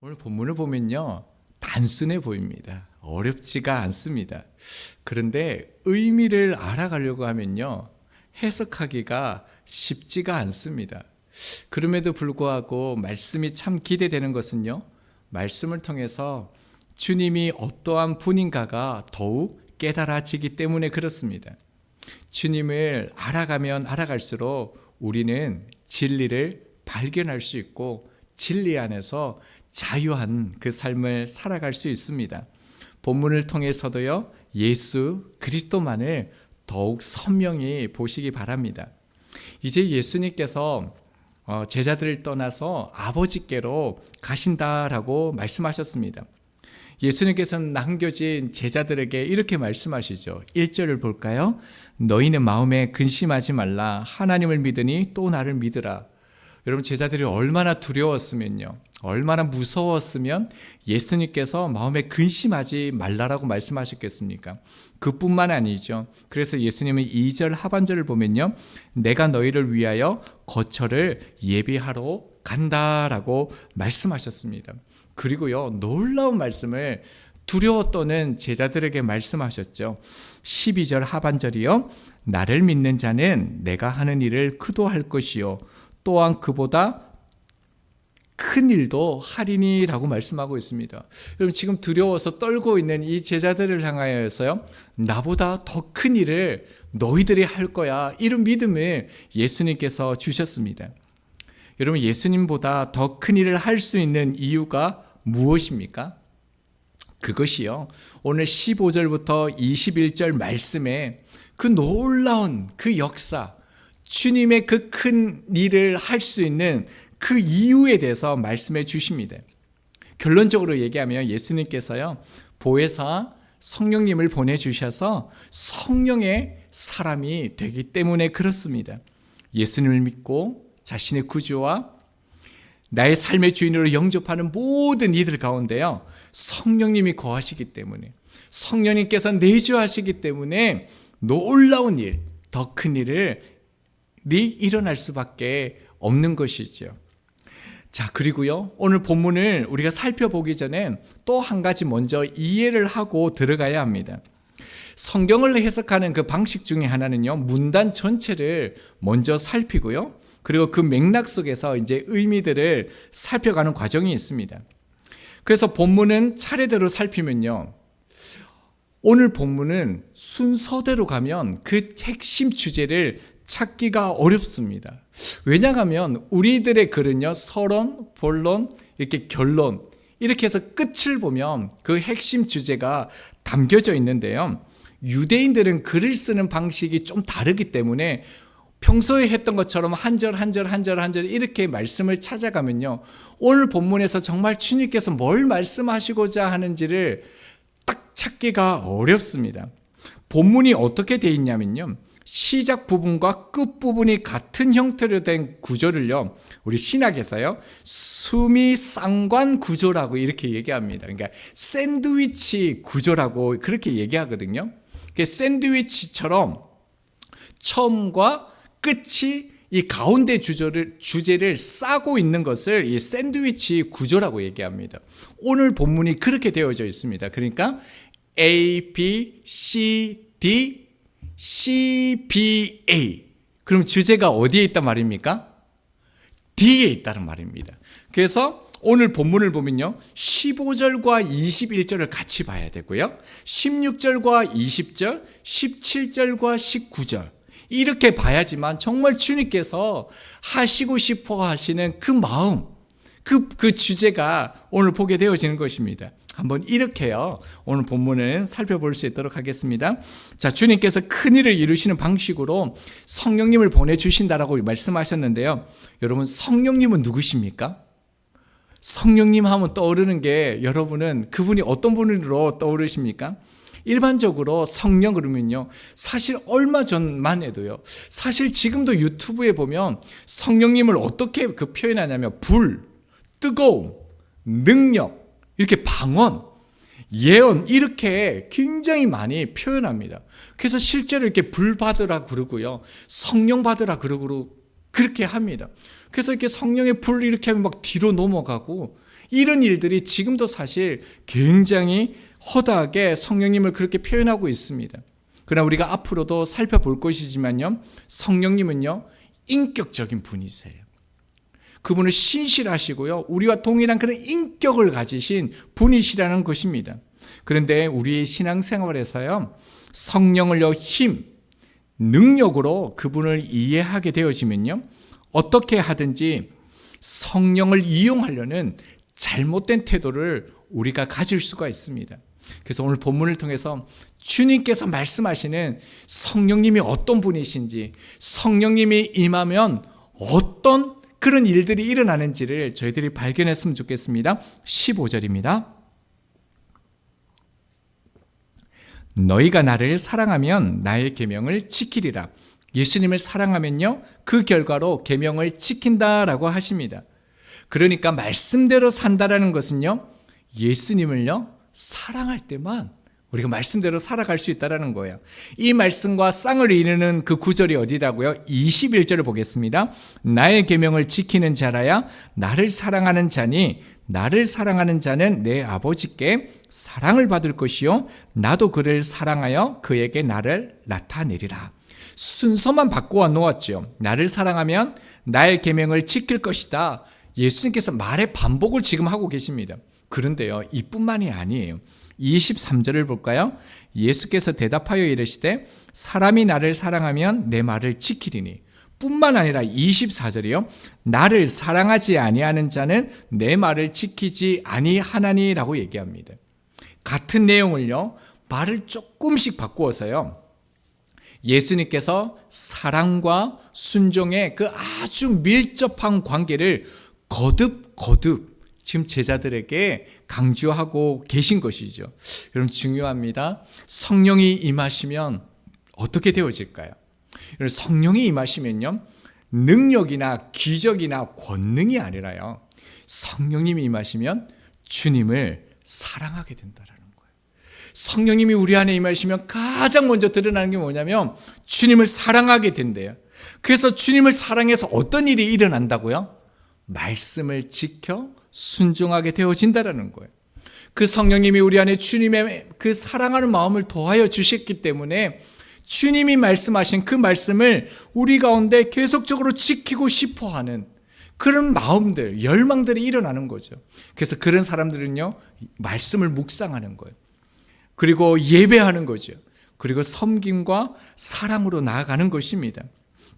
오늘 본문을 보면요, 단순해 보입니다. 어렵지가 않습니다. 그런데 의미를 알아가려고 하면요, 해석하기가 쉽지가 않습니다. 그럼에도 불구하고 말씀이 참 기대되는 것은요, 말씀을 통해서 주님이 어떠한 분인가가 더욱 깨달아지기 때문에 그렇습니다. 주님을 알아가면 알아갈수록 우리는 진리를 발견할 수 있고 진리 안에서 자유한 그 삶을 살아갈 수 있습니다. 본문을 통해서도요, 예수 그리스도만을 더욱 선명히 보시기 바랍니다. 이제 예수님께서 제자들을 떠나서 아버지께로 가신다라고 말씀하셨습니다. 예수님께서는 남겨진 제자들에게 이렇게 말씀하시죠. 1절을 볼까요? 너희는 마음에 근심하지 말라. 하나님을 믿으니 또 나를 믿으라. 여러분, 제자들이 얼마나 두려웠으면요, 얼마나 무서웠으면 예수님께서 마음에 근심하지 말라라고 말씀하셨겠습니까? 그뿐만 아니죠. 그래서 예수님은 2절 하반절을 보면요, 내가 너희를 위하여 거처를 예비하러 간다라고 말씀하셨습니다. 그리고요, 놀라운 말씀을 두려워 떠는 제자들에게 말씀하셨죠. 12절 하반절이요, 나를 믿는 자는 내가 하는 일을 그도 할 것이요 또한 그보다 큰 일도 하리니라고 말씀하고 있습니다. 여러분, 지금 두려워서 떨고 있는 이 제자들을 향하여서요, 나보다 더 큰 일을 너희들이 할 거야, 이런 믿음을 예수님께서 주셨습니다. 여러분, 예수님보다 더 큰 일을 할 수 있는 이유가 무엇입니까? 그것이요, 오늘 15절부터 21절 말씀에 그 놀라운 그 역사, 주님의 그 큰 일을 할 수 있는 그 이유에 대해서 말씀해 주십니다. 결론적으로 얘기하면 예수님께서요, 보혜사 성령님을 보내주셔서 성령의 사람이 되기 때문에 그렇습니다. 예수님을 믿고 자신의 구주와 나의 삶의 주인으로 영접하는 모든 이들 가운데요, 성령님이 거하시기 때문에, 성령님께서 내주하시기 때문에 놀라운 일, 더 큰 일이 일어날 수밖에 없는 것이죠. 자, 그리고요, 오늘 본문을 우리가 살펴보기 전에 또 한 가지 먼저 이해를 하고 들어가야 합니다. 성경을 해석하는 그 방식 중에 하나는요, 문단 전체를 먼저 살피고요, 그리고 그 맥락 속에서 이제 의미들을 살펴가는 과정이 있습니다. 그래서 본문은 차례대로 살피면요, 오늘 본문은 순서대로 가면 그 핵심 주제를 찾기가 어렵습니다. 왜냐하면 우리들의 글은요, 서론, 본론, 이렇게 결론, 이렇게 해서 끝을 보면 그 핵심 주제가 담겨져 있는데요, 유대인들은 글을 쓰는 방식이 좀 다르기 때문에 평소에 했던 것처럼 한 절 한 절 한 절 한 절 이렇게 말씀을 찾아가면요, 오늘 본문에서 정말 주님께서 뭘 말씀하시고자 하는지를 딱 찾기가 어렵습니다. 본문이 어떻게 되어 있냐면요, 시작 부분과 끝 부분이 같은 형태로 된 구조를요, 우리 신학에서요, 수미상관 구조라고 이렇게 얘기합니다. 그러니까 샌드위치 구조라고 그렇게 얘기하거든요. 샌드위치처럼 처음과 끝이 이 가운데 주제를 싸고 있는 것을 이 샌드위치 구조라고 얘기합니다. 오늘 본문이 그렇게 되어져 있습니다. 그러니까 A, B, C, D, C, B, A. 그럼 주제가 어디에 있단 말입니까? D에 있다는 말입니다. 그래서 오늘 본문을 보면요, 15절과 21절을 같이 봐야 되고요, 16절과 20절, 17절과 19절 이렇게 봐야지만 정말 주님께서 하시고 싶어 하시는 그 마음, 그 주제가 오늘 보게 되어지는 것입니다. 한번 이렇게요, 오늘 본문을 살펴볼 수 있도록 하겠습니다. 자, 주님께서 큰일을 이루시는 방식으로 성령님을 보내주신다라고 말씀하셨는데요, 여러분, 성령님은 누구십니까? 성령님 하면 떠오르는 게, 여러분은 그분이 어떤 분으로 떠오르십니까? 일반적으로 성령 그러면요, 사실 얼마 전만 해도요, 사실 지금도 유튜브에 보면 성령님을 어떻게 그 표현하냐면 불, 뜨거움, 능력, 이렇게 방언, 예언, 이렇게 굉장히 많이 표현합니다. 그래서 실제로 이렇게 불 받으라 그러고요, 성령 받으라 그러고 그렇게 합니다. 그래서 이렇게 성령의 불 이렇게 하면 막 뒤로 넘어가고, 이런 일들이 지금도 사실 굉장히 허다하게 성령님을 그렇게 표현하고 있습니다. 그러나 우리가 앞으로도 살펴볼 것이지만요, 성령님은요, 인격적인 분이세요. 그분은 신실하시고요, 우리와 동일한 그런 인격을 가지신 분이시라는 것입니다. 그런데 우리의 신앙생활에서요, 성령을요, 힘, 능력으로 그분을 이해하게 되어지면요, 어떻게 하든지 성령을 이용하려는 잘못된 태도를 우리가 가질 수가 있습니다. 그래서 오늘 본문을 통해서 주님께서 말씀하시는 성령님이 어떤 분이신지, 성령님이 임하면 어떤 그런 일들이 일어나는지를 저희들이 발견했으면 좋겠습니다. 15절입니다. 너희가 나를 사랑하면 나의 계명을 지키리라. 예수님을 사랑하면요, 그 결과로 계명을 지킨다라고 하십니다. 그러니까 말씀대로 산다라는 것은요, 예수님을요, 사랑할 때만 우리가 말씀대로 살아갈 수 있다는 거예요. 이 말씀과 쌍을 이루는 그 구절이 어디라고요? 21절을 보겠습니다. 나의 계명을 지키는 자라야 나를 사랑하는 자니 나를 사랑하는 자는 내 아버지께 사랑을 받을 것이요 나도 그를 사랑하여 그에게 나를 나타내리라. 순서만 바꾸어 놓았죠. 나를 사랑하면 나의 계명을 지킬 것이다. 예수님께서 말의 반복을 지금 하고 계십니다. 그런데요, 이뿐만이 아니에요. 23절을 볼까요? 예수께서 대답하여 이르시되 사람이 나를 사랑하면 내 말을 지키리니, 뿐만 아니라 24절이요, 나를 사랑하지 아니하는 자는 내 말을 지키지 아니하나니라고 얘기합니다. 같은 내용을요, 말을 조금씩 바꾸어서요, 예수님께서 사랑과 순종의 그 아주 밀접한 관계를 거듭 지금 제자들에게 강조하고 계신 것이죠. 여러분, 중요합니다. 성령이 임하시면 어떻게 되어질까요? 여러분, 성령이 임하시면요, 능력이나 기적이나 권능이 아니라요, 성령님이 임하시면 주님을 사랑하게 된다라는 거예요. 성령님이 우리 안에 임하시면 가장 먼저 드러나는 게 뭐냐면 주님을 사랑하게 된대요. 그래서 주님을 사랑해서 어떤 일이 일어난다고요? 말씀을 지켜 순종하게 되어진다라는 거예요. 그 성령님이 우리 안에 주님의 그 사랑하는 마음을 더하여 주셨기 때문에 주님이 말씀하신 그 말씀을 우리 가운데 계속적으로 지키고 싶어하는 그런 마음들, 열망들이 일어나는 거죠. 그래서 그런 사람들은요, 말씀을 묵상하는 거예요. 그리고 예배하는 거죠. 그리고 섬김과 사랑으로 나아가는 것입니다.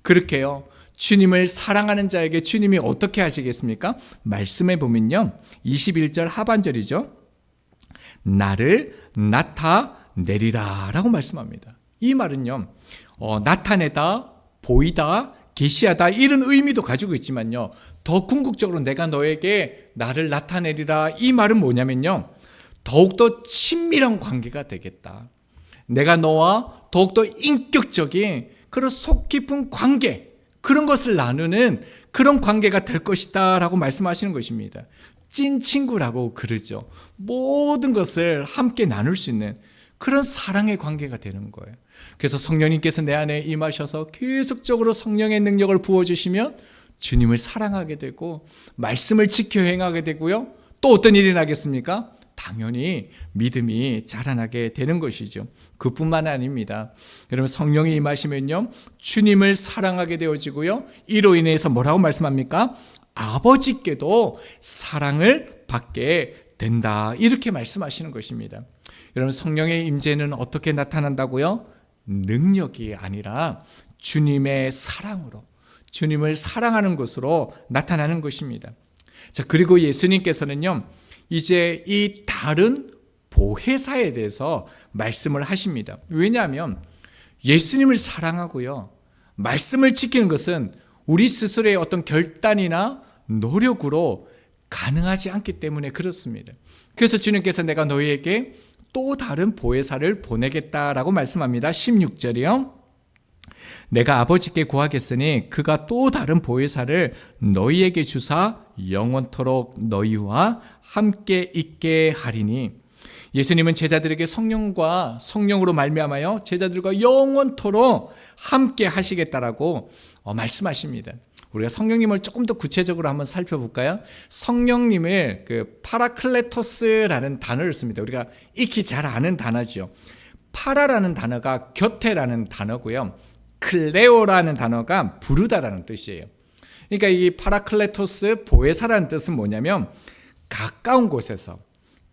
그렇게요, 주님을 사랑하는 자에게 주님이 어떻게 하시겠습니까? 말씀해 보면요, 21절 하반절이죠. 나를 나타내리라 라고 말씀합니다. 이 말은요, 나타내다, 보이다, 계시하다, 이런 의미도 가지고 있지만요, 더 궁극적으로 내가 너에게 나를 나타내리라, 이 말은 뭐냐면요, 더욱더 친밀한 관계가 되겠다. 내가 너와 더욱더 인격적인 그런 속 깊은 관계, 그런 것을 나누는 그런 관계가 될 것이다 라고 말씀하시는 것입니다. 찐 친구라고 그러죠. 모든 것을 함께 나눌 수 있는 그런 사랑의 관계가 되는 거예요. 그래서 성령님께서 내 안에 임하셔서 계속적으로 성령의 능력을 부어주시면 주님을 사랑하게 되고 말씀을 지켜 행하게 되고요. 또 어떤 일이 나겠습니까? 당연히 믿음이 자라나게 되는 것이죠. 그뿐만 아닙니다. 여러분, 성령이 임하시면요, 주님을 사랑하게 되어지고요, 이로 인해서 뭐라고 말씀합니까? 아버지께도 사랑을 받게 된다, 이렇게 말씀하시는 것입니다. 여러분, 성령의 임재는 어떻게 나타난다고요? 능력이 아니라 주님의 사랑으로, 주님을 사랑하는 것으로 나타나는 것입니다. 자, 그리고 예수님께서는요, 이제 이 다른 보혜사에 대해서 말씀을 하십니다. 왜냐하면 예수님을 사랑하고요, 말씀을 지키는 것은 우리 스스로의 어떤 결단이나 노력으로 가능하지 않기 때문에 그렇습니다. 그래서 주님께서 내가 너희에게 또 다른 보혜사를 보내겠다라고 말씀합니다. 16절이요. 내가 아버지께 구하겠으니 그가 또 다른 보혜사를 너희에게 주사 영원토록 너희와 함께 있게 하리니. 예수님은 제자들에게 성령과 성령으로 말미암아요 제자들과 영원토록 함께 하시겠다라고 말씀하십니다. 우리가 성령님을 조금 더 구체적으로 한번 살펴볼까요? 성령님을 그 파라클레토스라는 단어를 씁니다. 우리가 익히 잘 아는 단어죠. 파라라는 단어가 곁에라는 단어고요. 클레오라는 단어가 부르다라는 뜻이에요. 그러니까 이 파라클레토스 보혜사라는 뜻은 뭐냐면 가까운 곳에서,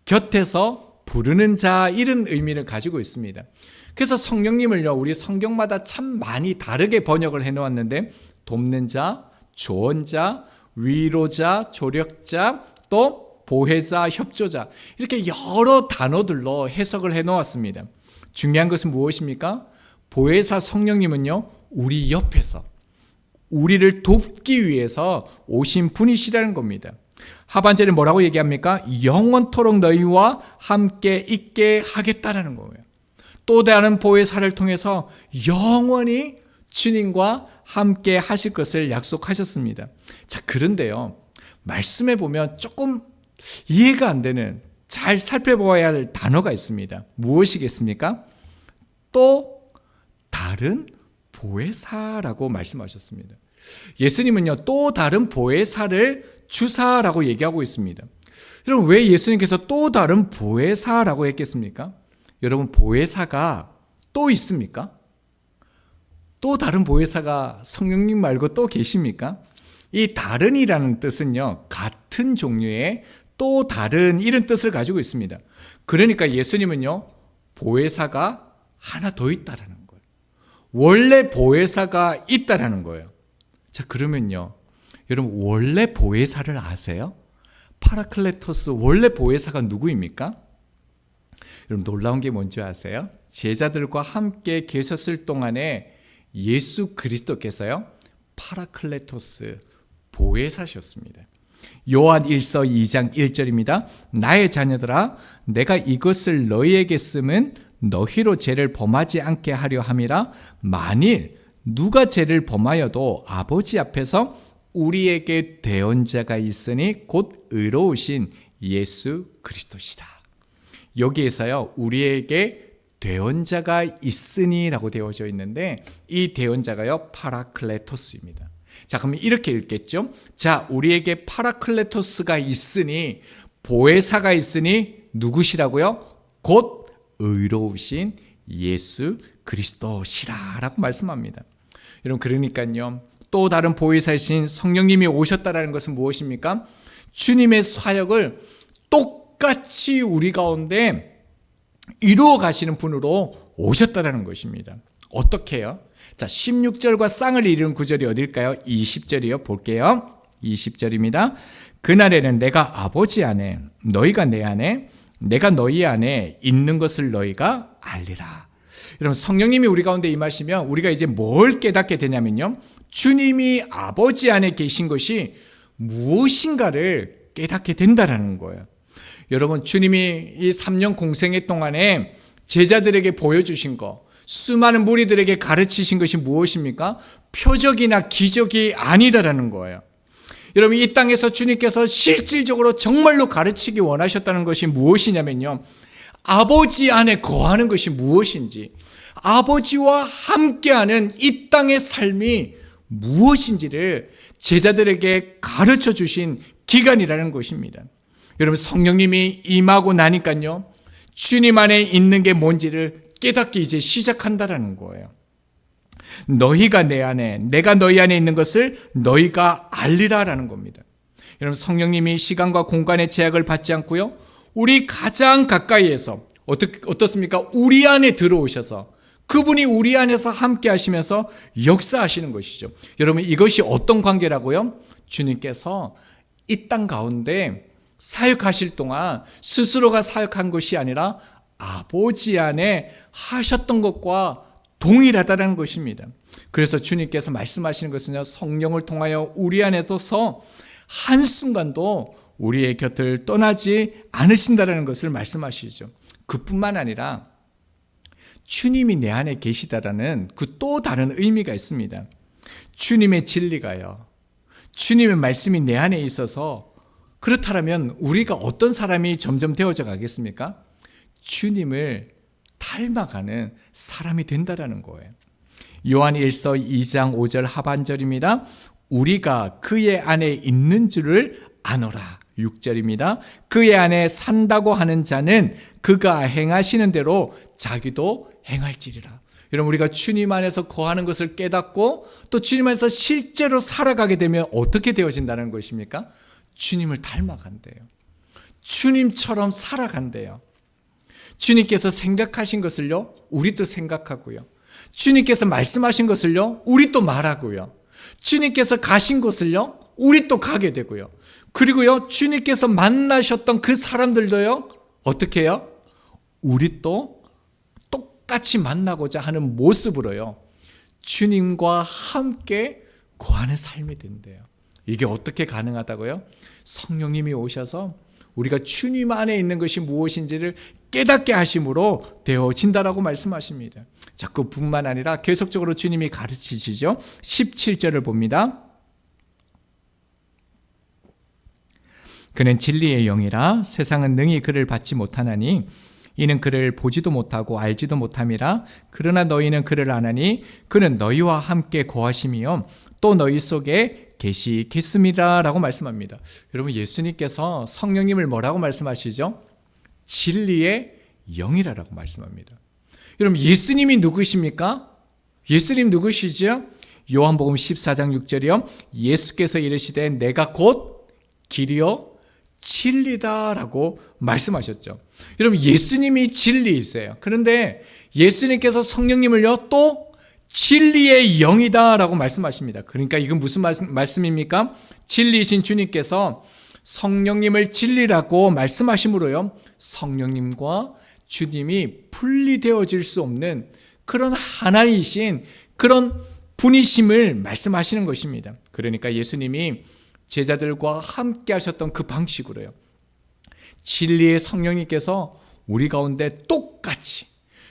곁에서 부르는 자, 이런 의미를 가지고 있습니다. 그래서 성령님을요, 우리 성경마다 참 많이 다르게 번역을 해놓았는데 돕는 자, 조언자, 위로자, 조력자, 또 보혜자, 협조자, 이렇게 여러 단어들로 해석을 해놓았습니다. 중요한 것은 무엇입니까? 보혜사 성령님은요, 우리 옆에서 우리를 돕기 위해서 오신 분이시라는 겁니다. 하반절에 뭐라고 얘기합니까? 영원토록 너희와 함께 있게 하겠다라는 거예요. 또 다른 보혜사를 통해서 영원히 주님과 함께 하실 것을 약속하셨습니다. 자, 그런데요, 말씀에 보면 조금 이해가 안 되는, 잘 살펴봐야 할 단어가 있습니다. 무엇이겠습니까? 또 다른 보혜사라고 말씀하셨습니다. 예수님은요, 또 다른 보혜사를 주사라고 얘기하고 있습니다. 여러분, 왜 예수님께서 또 다른 보혜사라고 했겠습니까? 여러분, 보혜사가 또 있습니까? 또 다른 보혜사가 성령님 말고 또 계십니까? 이 다른이라는 뜻은요, 같은 종류의 또 다른, 이런 뜻을 가지고 있습니다. 그러니까 예수님은요, 보혜사가 하나 더 있다라는 거예요. 원래 보혜사가 있다라는 거예요. 자, 그러면요, 여러분, 원래 보혜사를 아세요? 파라클레토스 원래 보혜사가 누구입니까? 여러분, 놀라운 게 뭔지 아세요? 제자들과 함께 계셨을 동안에 예수 그리스도께서요, 파라클레토스 보혜사셨습니다. 요한 1서 2장 1절입니다. 나의 자녀들아, 내가 이것을 너희에게 쓰면 너희로 죄를 범하지 않게 하려 함이라. 만일 누가 죄를 범하여도 아버지 앞에서 우리에게 대언자가 있으니 곧 의로우신 예수 그리스도시다. 여기에서요, 우리에게 대언자가 있으니라고 되어져 있는데, 이 대언자가요, 파라클레토스입니다. 자, 그러면 이렇게 읽겠죠? 자, 우리에게 파라클레토스가 있으니, 보혜사가 있으니 누구시라고요? 곧 의로우신 예수 그리스도시라라고 말씀합니다. 여러분, 그러니까요, 또 다른 보혜사이신 성령님이 오셨다라는 것은 무엇입니까? 주님의 사역을 똑같이 우리 가운데 이루어 가시는 분으로 오셨다라는 것입니다. 어떻게 해요? 자, 16절과 쌍을 이루는 구절이 어딜까요? 20절이요. 볼게요. 20절입니다. 그날에는 내가 아버지 안에, 너희가 내 안에, 내가 너희 안에 있는 것을 너희가 알리라. 여러분, 성령님이 우리 가운데 임하시면 우리가 이제 뭘 깨닫게 되냐면요, 주님이 아버지 안에 계신 것이 무엇인가를 깨닫게 된다는 거예요. 여러분, 주님이 이 3년 공생애 동안에 제자들에게 보여주신 것, 수많은 무리들에게 가르치신 것이 무엇입니까? 표적이나 기적이 아니다라는 거예요. 여러분, 이 땅에서 주님께서 실질적으로 정말로 가르치기 원하셨다는 것이 무엇이냐면요, 아버지 안에 거하는 것이 무엇인지, 아버지와 함께하는 이 땅의 삶이 무엇인지를 제자들에게 가르쳐 주신 기간이라는 것입니다. 여러분, 성령님이 임하고 나니까요, 주님 안에 있는 게 뭔지를 깨닫기 이제 시작한다라는 거예요. 너희가 내 안에, 내가 너희 안에 있는 것을 너희가 알리라라는 겁니다. 여러분, 성령님이 시간과 공간의 제약을 받지 않고요, 우리 가장 가까이에서 어떻습니까? 우리 안에 들어오셔서 그분이 우리 안에서 함께 하시면서 역사하시는 것이죠. 여러분, 이것이 어떤 관계라고요? 주님께서 이 땅 가운데 사역하실 동안 스스로가 사역한 것이 아니라 아버지 안에 하셨던 것과 동일하다는 것입니다. 그래서 주님께서 말씀하시는 것은요, 성령을 통하여 우리 안에서 한순간도 우리의 곁을 떠나지 않으신다는 것을 말씀하시죠. 그뿐만 아니라 주님이 내 안에 계시다라는 그 또 다른 의미가 있습니다. 주님의 진리가요, 주님의 말씀이 내 안에 있어서, 그렇다면 우리가 어떤 사람이 점점 되어져 가겠습니까? 주님을 닮아가는 사람이 된다라는 거예요. 요한 1서 2장 5절 하반절입니다. 우리가 그의 안에 있는 줄을 아노라. 6절입니다. 그의 안에 산다고 하는 자는 그가 행하시는 대로 자기도 행할지리라. 여러분, 우리가 주님 안에서 거하는 것을 깨닫고 또 주님 안에서 실제로 살아가게 되면 어떻게 되어진다는 것입니까? 주님을 닮아간대요. 주님처럼 살아간대요. 주님께서 생각하신 것을요, 우리도 생각하고요. 주님께서 말씀하신 것을요, 우리 또 말하고요. 주님께서 가신 곳을요, 우리 또 가게 되고요. 그리고요, 주님께서 만나셨던 그 사람들도요, 어떻게 해요? 우리 또 똑같이 만나고자 하는 모습으로요, 주님과 함께 거하는 삶이 된대요. 이게 어떻게 가능하다고요? 성령님이 오셔서 우리가 주님 안에 있는 것이 무엇인지를 깨닫게 하심으로 되어진다라고 말씀하십니다. 자, 그뿐만 아니라 계속적으로 주님이 가르치시죠. 17절을 봅니다. 그는 진리의 영이라 세상은 능히 그를 받지 못하나니 이는 그를 보지도 못하고 알지도 못함이라. 그러나 너희는 그를 아나니 그는 너희와 함께 거하심이요 또 너희 속에 계시겠습니다 라고 말씀합니다. 여러분, 예수님께서 성령님을 뭐라고 말씀하시죠? 진리의 영이라고 말씀합니다. 여러분, 예수님이 누구십니까? 예수님 누구시죠? 요한복음 14장 6절이요. 예수께서 이르시되 내가 곧 길이요 진리다라고 말씀하셨죠. 여러분, 예수님이 진리이세요. 그런데 예수님께서 성령님을요 또 진리의 영이다라고 말씀하십니다. 그러니까 이건 무슨 말씀입니까? 진리이신 주님께서 성령님을 진리라고 말씀하심으로요, 성령님과 주님이 분리되어질 수 없는 그런 하나이신 그런 분이심을 말씀하시는 것입니다. 그러니까 예수님이 제자들과 함께 하셨던 그 방식으로요, 진리의 성령님께서 우리 가운데 똑같이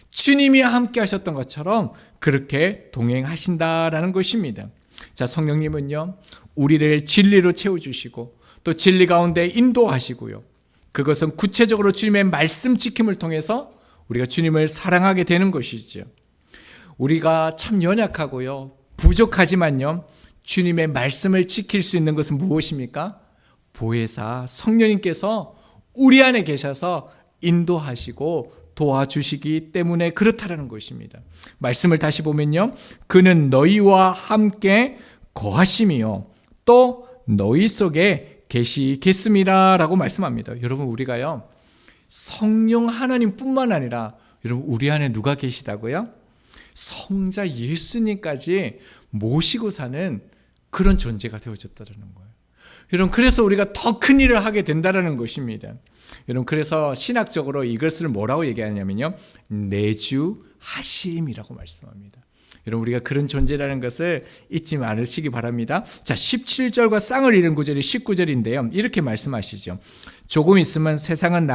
주님이 함께 하셨던 것처럼 그렇게 동행하신다라는 것입니다. 자, 성령님은요, 우리를 진리로 채워주시고 또 진리 가운데 인도하시고요. 그것은 구체적으로 주님의 말씀 지킴을 통해서 우리가 주님을 사랑하게 되는 것이죠. 우리가 참 연약하고요, 부족하지만요, 주님의 말씀을 지킬 수 있는 것은 무엇입니까? 보혜사 성령님께서 우리 안에 계셔서 인도하시고 도와주시기 때문에 그렇다라는 것입니다. 말씀을 다시 보면요, 그는 너희와 함께 거하심이요 또 너희 속에 계시겠습니다 라고 말씀합니다. 여러분, 우리가요 성령 하나님뿐만 아니라 여러분, 우리 안에 누가 계시다고요? 성자 예수님까지 모시고 사는 그런 존재가 되어졌다는 거예요. 여러분, 그래서 우리가 더 큰 일을 하게 된다는 것입니다. 여러분, 그래서 신학적으로 이것을 뭐라고 얘기하냐면요, 내주하심이라고 말씀합니다. 여러분, 우리가 그런 존재라는 것을 잊지 마시기 바랍니다. 자, 17절과 쌍을 이룬 구절이 19절인데요. 이렇게 말씀하시죠. 조금 있으면 세상은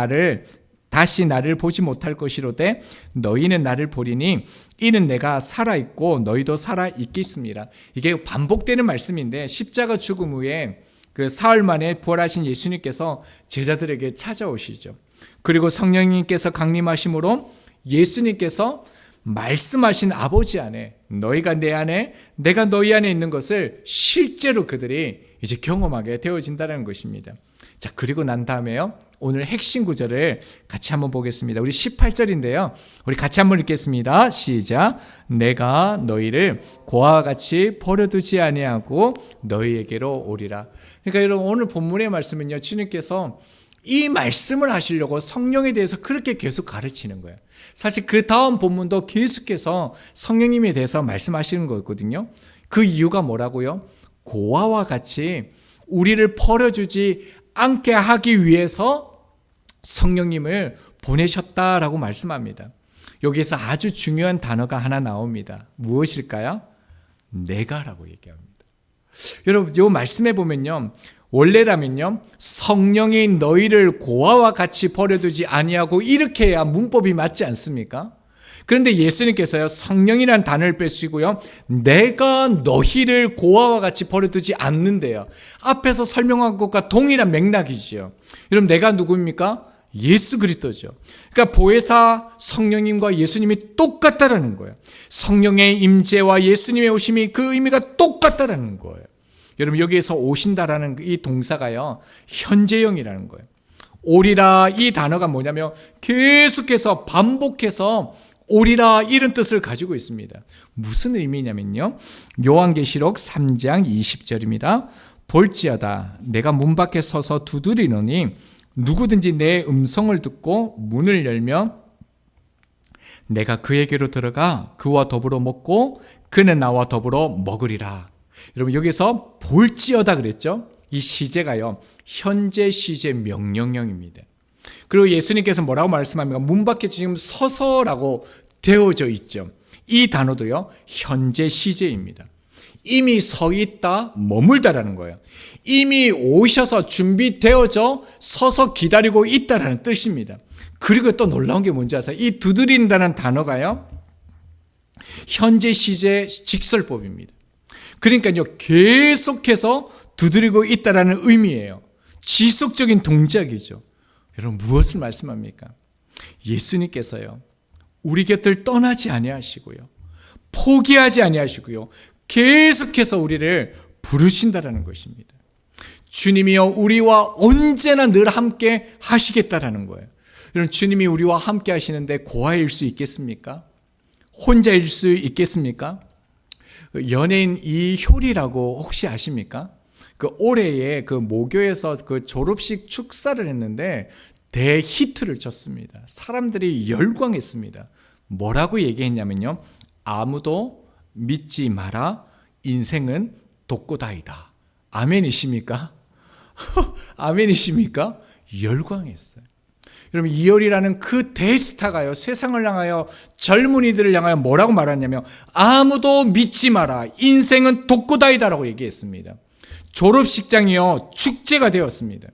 다시 나를 보지 못할 것이로되 너희는 나를 보리니 이는 내가 살아있고 너희도 살아있겠습니다. 이게 반복되는 말씀인데, 십자가 죽음 후에 그 사흘 만에 부활하신 예수님께서 제자들에게 찾아오시죠. 그리고 성령님께서 강림하심으로 예수님께서 말씀하신 아버지 안에, 너희가 내 안에 내가 너희 안에 있는 것을 실제로 그들이 이제 경험하게 되어진다는 것입니다. 자, 그리고 난 다음에요, 오늘 핵심 구절을 같이 한번 보겠습니다. 우리 18절인데요. 우리 같이 한번 읽겠습니다. 시작. 내가 너희를 고아와 같이 버려두지 아니하고 너희에게로 오리라. 그러니까 여러분, 오늘 본문의 말씀은요, 주님께서 이 말씀을 하시려고 성령에 대해서 그렇게 계속 가르치는 거예요. 사실 그 다음 본문도 계속해서 성령님에 대해서 말씀하시는 거거든요. 그 이유가 뭐라고요? 고아와 같이 우리를 버려주지 않게 하기 위해서 성령님을 보내셨다라고 말씀합니다. 여기에서 아주 중요한 단어가 하나 나옵니다. 무엇일까요? 내가라고 얘기합니다. 여러분, 이 말씀에 보면요, 원래라면요, 성령이 너희를 고아와 같이 버려두지 아니하고 이렇게 해야 문법이 맞지 않습니까? 그런데 예수님께서요, 성령이라는 단어를 빼시고요, 내가 너희를 고아와 같이 버려두지 않는데요. 앞에서 설명한 것과 동일한 맥락이죠. 여러분, 내가 누구입니까? 예수 그리스도죠. 그러니까 보혜사 성령님과 예수님이 똑같다라는 거예요. 성령의 임재와 예수님의 오심이 그 의미가 똑같다라는 거예요. 여러분 여기에서 오신다라는 이 동사가요, 현재형이라는 거예요. 오리라 이 단어가 뭐냐면 계속해서 반복해서 오리라 이런 뜻을 가지고 있습니다. 무슨 의미냐면요, 요한계시록 3장 20절입니다. 볼지어다 내가 문 밖에 서서 두드리노니 누구든지 내 음성을 듣고 문을 열면 내가 그에게로 들어가 그와 더불어 먹고 그는 나와 더불어 먹으리라. 여러분 여기서 볼지어다 그랬죠? 이 시제가요, 현재 시제 명령형입니다. 그리고 예수님께서 뭐라고 말씀합니까? 문 밖에 지금 서서라고 되어져 있죠. 이 단어도요, 현재 시제입니다. 이미 서 있다, 머물다라는 거예요. 이미 오셔서 준비되어져 서서 기다리고 있다라는 뜻입니다. 그리고 또 놀라운 게 뭔지 아세요? 이 두드린다는 단어가요, 현재 시제 직설법입니다. 그러니까요, 계속해서 두드리고 있다라는 의미예요. 지속적인 동작이죠. 여러분 무엇을 말씀합니까? 예수님께서요, 우리 곁을 떠나지 아니하시고요, 포기하지 아니하시고요, 계속해서 우리를 부르신다라는 것입니다. 주님이요, 우리와 언제나 늘 함께 하시겠다라는 거예요. 여러분 주님이 우리와 함께 하시는데 고아일 수 있겠습니까? 혼자일 수 있겠습니까? 연예인 이효리라고 혹시 아십니까? 그 올해에 그 모교에서 그 졸업식 축사를 했는데 대히트를 쳤습니다. 사람들이 열광했습니다. 뭐라고 얘기했냐면요, 아무도 믿지 마라, 인생은 독고다이다. 아멘이십니까? 아멘이십니까? 열광했어요. 여러분 이효리라는 그 대스타가요, 세상을 향하여 젊은이들을 향하여 뭐라고 말하냐면 아무도 믿지 마라, 인생은 독고다이다라고 얘기했습니다. 졸업식장이요, 축제가 되었습니다.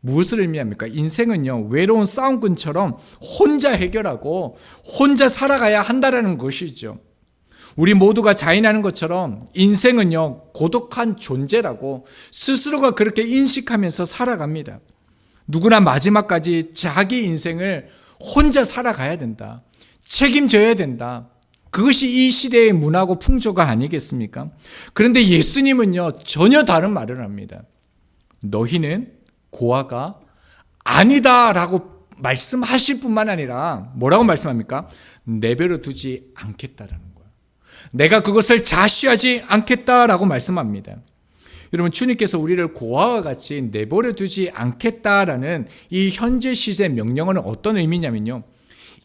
무엇을 의미합니까? 인생은요, 외로운 싸움꾼처럼 혼자 해결하고 혼자 살아가야 한다라는 것이죠. 우리 모두가 자인하는 것처럼 인생은요, 고독한 존재라고 스스로가 그렇게 인식하면서 살아갑니다. 누구나 마지막까지 자기 인생을 혼자 살아가야 된다, 책임져야 된다. 그것이 이 시대의 문화고 풍조가 아니겠습니까? 그런데 예수님은요, 전혀 다른 말을 합니다. 너희는 고아가 아니다라고 말씀하실 뿐만 아니라 뭐라고 말씀합니까? 내버려 두지 않겠다라는 거예요. 내가 그것을 자시하지 않겠다라고 말씀합니다. 여러분 주님께서 우리를 고아와 같이 내버려 두지 않겠다라는 이 현재 시제 명령어는 어떤 의미냐면요,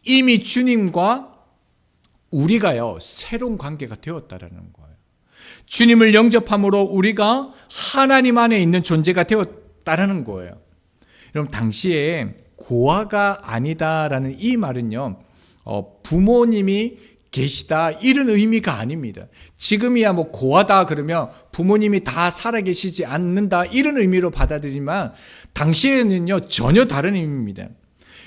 이미 주님과 우리가요, 새로운 관계가 되었다라는 거예요. 주님을 영접함으로 우리가 하나님 안에 있는 존재가 되었다라는 거예요. 여러분 당시에 고아가 아니다라는 이 말은요, 부모님이 계시다 이런 의미가 아닙니다. 지금이야 뭐 고아다 그러면 부모님이 다 살아계시지 않는다 이런 의미로 받아들이지만 당시에는요, 전혀 다른 의미입니다.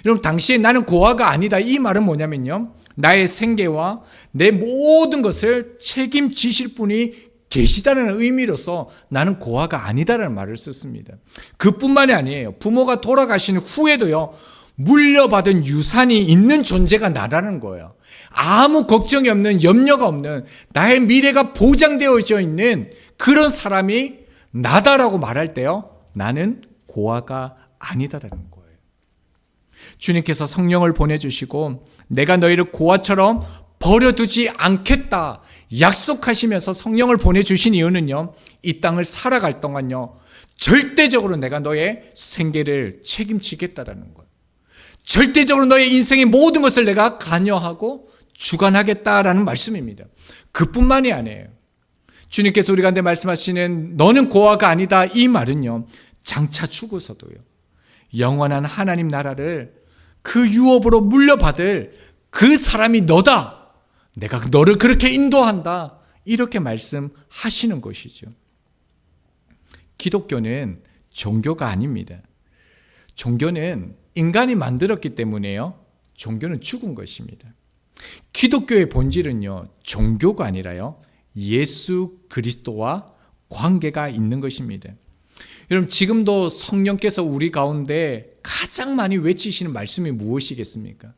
여러분 당시에 나는 고아가 아니다 이 말은 뭐냐면요, 나의 생계와 내 모든 것을 책임지실 분이 계시다는 의미로서 나는 고아가 아니다라는 말을 썼습니다. 그뿐만이 아니에요. 부모가 돌아가신 후에도요, 물려받은 유산이 있는 존재가 나라는 거예요. 아무 걱정이 없는, 염려가 없는, 나의 미래가 보장되어져 있는 그런 사람이 나다라고 말할 때요, 나는 고아가 아니다라는 거예요. 주님께서 성령을 보내주시고 내가 너희를 고아처럼 버려두지 않겠다 약속하시면서 성령을 보내주신 이유는요, 이 땅을 살아갈 동안요, 절대적으로 내가 너의 생계를 책임지겠다라는 거예요. 절대적으로 너의 인생의 모든 것을 내가 관여하고 주관하겠다라는 말씀입니다. 그뿐만이 아니에요. 주님께서 우리 가운데 말씀하시는 너는 고아가 아니다 이 말은요, 장차 죽어서도요, 영원한 하나님 나라를 그 유업으로 물려받을 그 사람이 너다, 내가 너를 그렇게 인도한다, 이렇게 말씀하시는 것이죠. 기독교는 종교가 아닙니다. 종교는 인간이 만들었기 때문에요, 종교는 죽은 것입니다. 기독교의 본질은요, 종교가 아니라요, 예수 그리스도와 관계가 있는 것입니다. 여러분 지금도 성령께서 우리 가운데 가장 많이 외치시는 말씀이 무엇이겠습니까?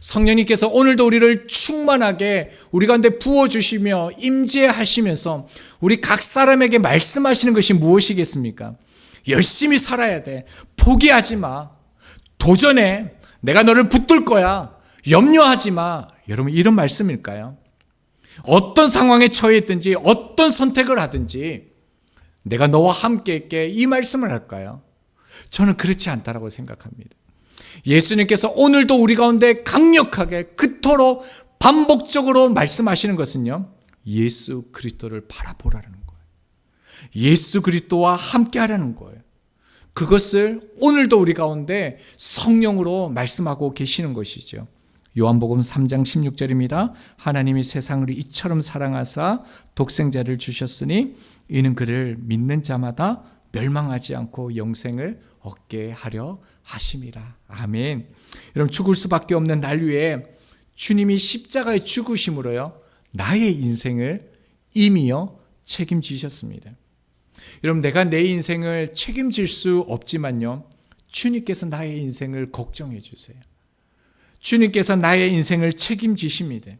성령님께서 오늘도 우리를 충만하게 우리 가운데 부어주시며 임재하시면서 우리 각 사람에게 말씀하시는 것이 무엇이겠습니까? 열심히 살아야 돼. 포기하지 마. 도전해. 내가 너를 붙들 거야. 염려하지 마. 여러분, 이런 말씀일까요? 어떤 상황에 처해 있든지 어떤 선택을 하든지 내가 너와 함께 있게 이 말씀을 할까요? 저는 그렇지 않다라고 생각합니다. 예수님께서 오늘도 우리 가운데 강력하게 그토록 반복적으로 말씀하시는 것은요, 예수 그리스도를 바라보라는 거예요. 예수 그리스도와 함께 하라는 거예요. 그것을 오늘도 우리 가운데 성령으로 말씀하고 계시는 것이죠. 요한복음 3장 16절입니다. 하나님이 세상을 이처럼 사랑하사 독생자를 주셨으니 이는 그를 믿는 자마다 멸망하지 않고 영생을 얻게 하려 하심이라. 아멘. 여러분, 죽을 수밖에 없는 날 위에 주님이 십자가의 죽으심으로요, 나의 인생을 이미요 책임지셨습니다. 여러분, 내가 내 인생을 책임질 수 없지만요, 주님께서 나의 인생을 걱정해 주세요. 주님께서 나의 인생을 책임지십니다.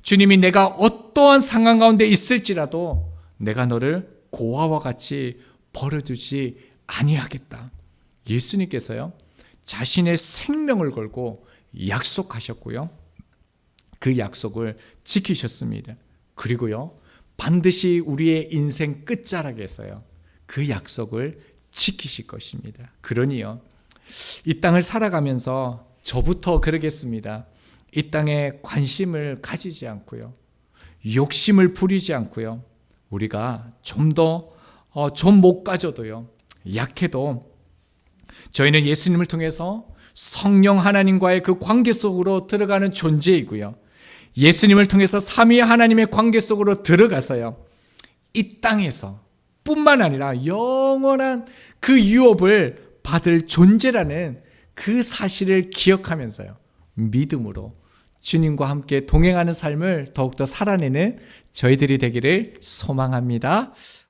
주님이 내가 어떠한 상황 가운데 있을지라도 내가 너를 고아와 같이 버려두지 아니하겠다. 예수님께서요, 자신의 생명을 걸고 약속하셨고요, 그 약속을 지키셨습니다. 그리고요, 반드시 우리의 인생 끝자락에서요, 그 약속을 지키실 것입니다. 그러니요, 이 땅을 살아가면서 저부터 그러겠습니다. 이 땅에 관심을 가지지 않고요, 욕심을 부리지 않고요, 우리가 좀 못 가져도요, 약해도 저희는 예수님을 통해서 성령 하나님과의 그 관계 속으로 들어가는 존재이고요, 예수님을 통해서 삼위 하나님의 관계 속으로 들어가서요, 이 땅에서 뿐만 아니라 영원한 그 유업을 받을 존재라는 그 사실을 기억하면서요, 믿음으로 주님과 함께 동행하는 삶을 더욱더 살아내는 저희들이 되기를 소망합니다.